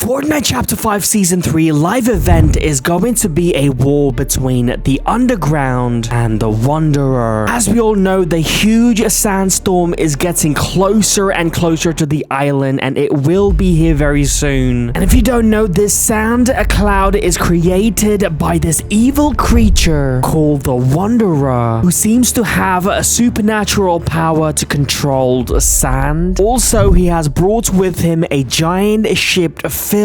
Fortnite Chapter 5 Season 3 live event is going to be a war between the Underground and the Wanderer. As we all know, the huge sandstorm is getting closer and closer to the island, and it will be here very soon. And if you don't know, this sand cloud is created by this evil creature called the Wanderer, who seems to have a supernatural power to control the sand. Also, he has brought with him a giant ship filled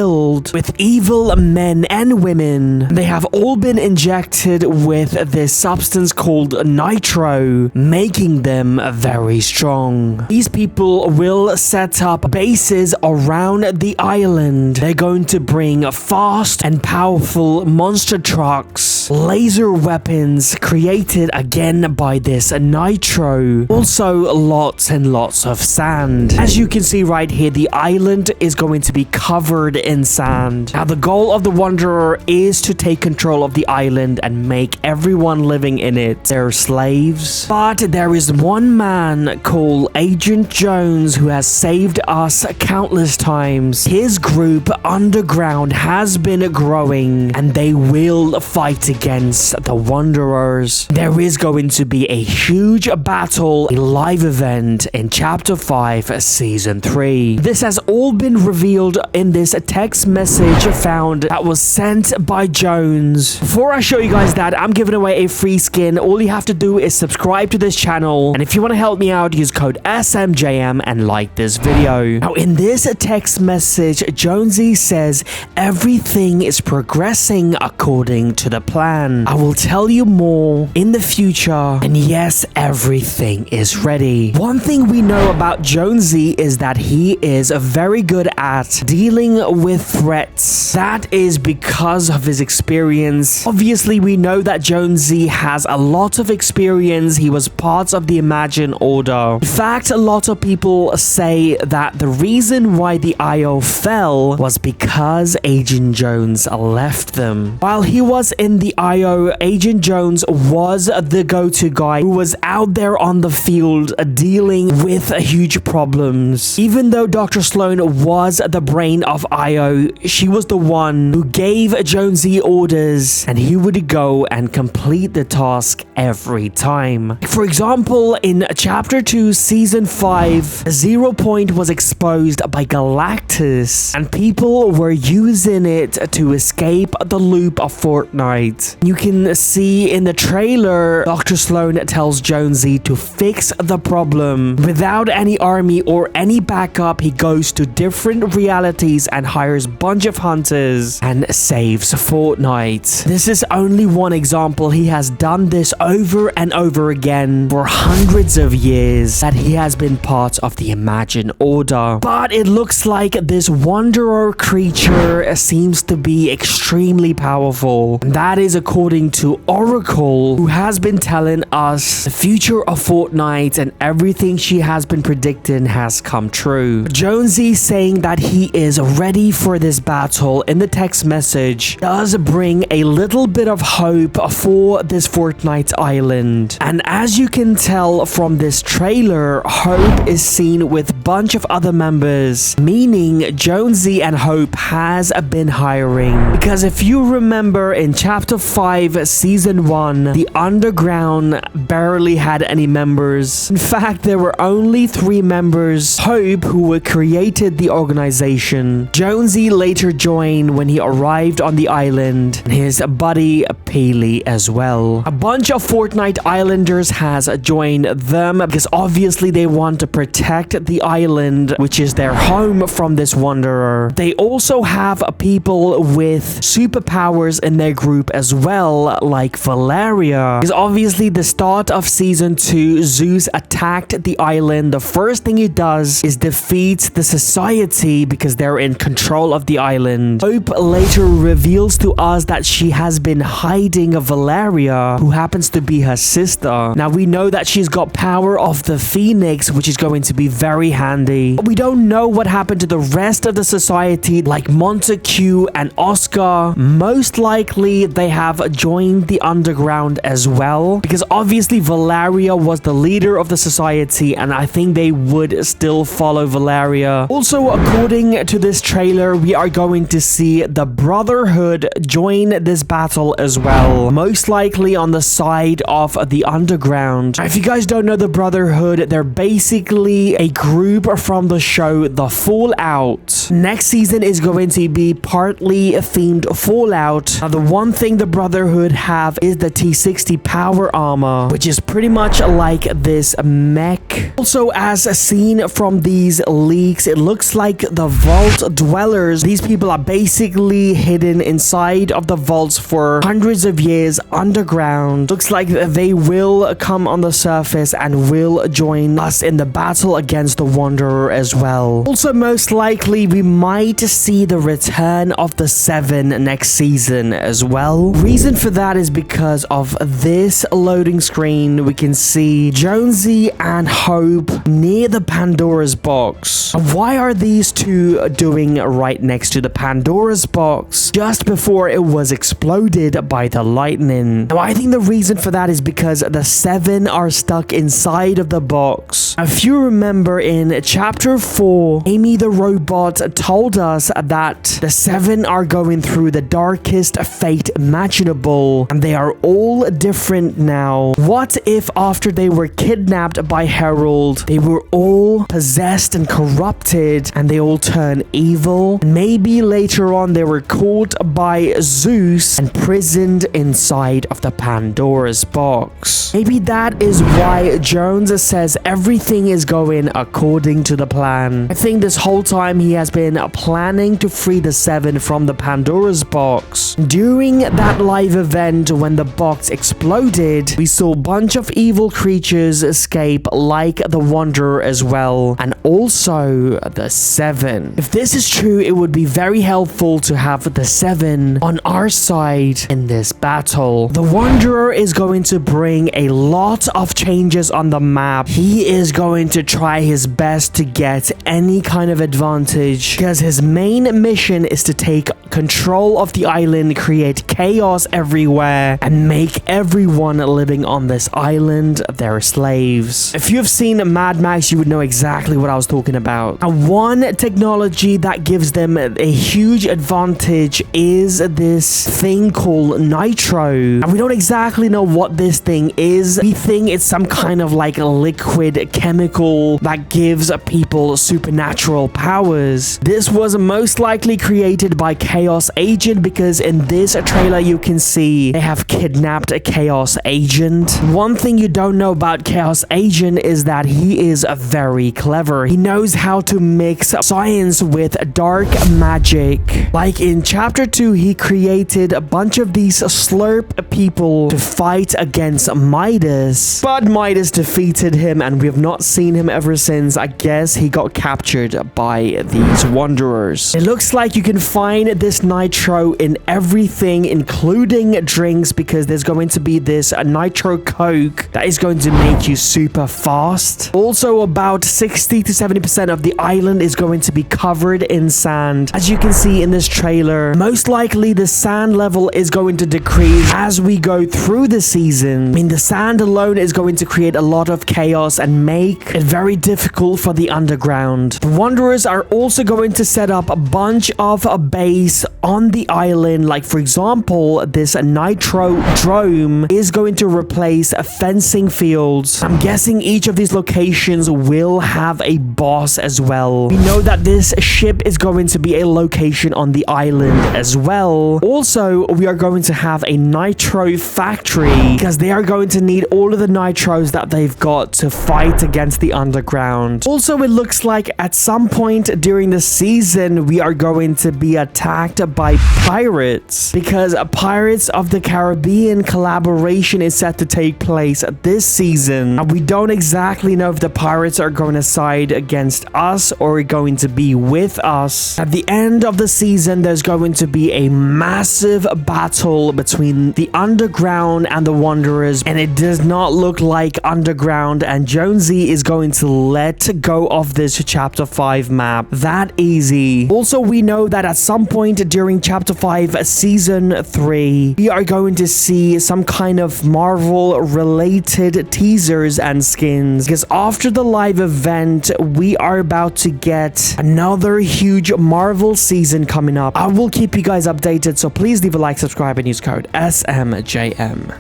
with evil men and women. They have all been injected with this substance called Nitro, making them very strong. These people will set up bases around the island. They're going to bring fast and powerful monster trucks, laser weapons created again by this Nitro. Also, lots and lots of sand. As you can see right here, the island is going to be covered in sand. Now, the goal of the Wanderer is to take control of the island and make everyone living in it their slaves. But there is one man called Agent Jones who has saved us countless times. His group, Underground, has been growing, and they will fight against the Wanderers. There is going to be a huge battle, a live event in Chapter 5 Season 3. This has all been revealed in this text message found that was sent by Jones. Before I show you guys that, I'm giving away a free skin. All you have to do is subscribe to this channel, and if you want to help me out, use code SMJM and like this video. Now, in this text message, Jonesy says everything is progressing according to the plan. I will tell you more in the future, and yes, everything is ready. One thing we know about Jonesy is that he is very good at dealing with threats. That is because of his experience. Obviously, we know that Jonesy has a lot of experience. He was part of the Imagine Order. In fact, a lot of people say that the reason why the IO fell was because Agent Jones left them. While he was in the IO, Agent Jones was the go-to guy who was out there on the field dealing with huge problems. Even though Dr. Sloan was the brain of IO, she was the one who gave Jonesy orders, and he would go and complete the task every time. For example, in Chapter 2, Season 5, 0 Point was exposed by Galactus, and people were using it to escape the loop of Fortnite. You can see in the trailer, Dr. Sloan tells Jonesy to fix the problem. Without any army or any backup, he goes to different realities and hires a bunch of hunters and saves Fortnite. This is only one example. He has done this over and over again for hundreds of years that he has been part of the Imagine Order. But it looks like this Wanderer creature seems to be extremely powerful. And that is according to Oracle, who has been telling us the future of Fortnite, and everything she has been predicting has come true. Jonesy saying that he is ready for this battle in the text message does bring a little bit of hope for this Fortnite island. And as you can tell from this trailer, Hope is seen with a bunch of other members, meaning Jonesy and Hope has been hiring. Because if you remember, in Chapter 5 Season 1, the Underground barely had any members. In fact, there were only 3 members: Hope, who created the organization; Jonesy later joined when he arrived on the island; and his buddy Peely as well. A bunch of Fortnite Islanders has joined them because obviously they want to protect the island, which is their home, from this Wanderer. They also have people with superpowers in their group as well, like Valeria. Because obviously the start of Season 2, Zeus attacked the island. The first thing he does is defeat the society because they're in control of the island. Hope later reveals to us that she has been hiding Valeria, who happens to be her sister. Now, we know that she's got power of the Phoenix, which is going to be very handy. But we don't know what happened to the rest of the society, like Montague and Oscar. Most likely, they have joined the Underground as well, because obviously Valeria was the leader of the society, and I think they would still follow Valeria. Also, according to this trailer, trailer, we are going to see the Brotherhood join this battle as well. Most likely on the side of the underground. If you guys don't know the Brotherhood, they're basically a group from the show The Fallout. Next season is going to be partly themed Fallout. Now, the one thing the Brotherhood have is the T60 power armor, which is pretty much like this mech. Also, as seen from these leaks, it looks like the vault dwellers, these people are basically hidden inside of the vaults for hundreds of years underground. Looks like they will come on the surface and will join us in the battle against the Wanderer as well. Also, most likely we might see the return of the 7 next season as well. Reason for that is because of this loading screen. We can see Jonesy and Hope near the Pandora's box. Why are these two doing right next to the Pandora's box just before it was exploded by the lightning? Now, I think the reason for that is because the 7 are stuck inside of the box. If you remember in chapter 4, Amy the robot told us that the 7 are going through the darkest fate imaginable and they are all different now. What if after they were kidnapped by Harold, they were all possessed and corrupted and they all turn evil? Maybe later on they were caught by Zeus and imprisoned inside of the Pandora's box. Maybe that is why Jones says everything is going according to the plan. I think this whole time he has been planning to free the 7 from the Pandora's box. During that live event when the box exploded, we saw a bunch of evil creatures escape like the Wanderer as well, and also the 7. If this is true, it would be very helpful to have the 7 on our side in this battle. The Wanderer is going to bring a lot of changes on the map. He is going to try his best to get any kind of advantage because his main mission is to take control of the island, create chaos everywhere, and make everyone living on this island their slaves. If you've seen Mad Max, you would know exactly what I was talking about. And one technology that gives them a huge advantage is this thing called Nitro. And we don't exactly know what this thing is. We think it's some kind of like a liquid chemical that gives people supernatural powers. This was most likely created by Chaos Agent because in this trailer you can see they have kidnapped a Chaos Agent. One thing you don't know about Chaos Agent is that he is very clever. He knows how to mix science with dark magic. Like in chapter 2, he created a bunch of these slurp people to fight against Midas, but Midas defeated him and we have not seen him ever since. I guess he got captured by these Wanderers. It looks like you can find this Nitro in everything, including drinks, because there's going to be this Nitro Coke that is going to make you super fast. Also, about 60 to 70% of the island is going to be covered in sand. As you can see in this trailer, most likely the sand level is going to decrease as we go through the season. I mean, the sand alone is going to create a lot of chaos and make it very difficult for the underground. The Wanderers are also going to set up a bunch of a base on the island. Like, for example, this Nitro Drome is going to replace fencing fields. I'm guessing each of these locations will have a boss as well. We know that this ship is going to be a location on the island as well. Also, we are going to have a Nitro factory because they are going to need all of the Nitros that they've got to fight against the underground. Also, it looks like at some point during the season, we are going to be attacked by pirates because Pirates of the Caribbean collaboration is set to take place this season. And we don't exactly know if the pirates are going to side against us or going to be with us. At the end of the season, there's going to be a massive battle between the underground and the Wanderers, and it does not look like underground and Jonesy is going to let go of this chapter 5 map that easy. Also, we know that at some point during chapter 5 season 3, we are going to see some kind of Marvel related teasers and skins, because after the live event we are about to get another huge huge Marvel season coming up. I will keep you guys updated, so please leave a like, subscribe, and use code SMJM.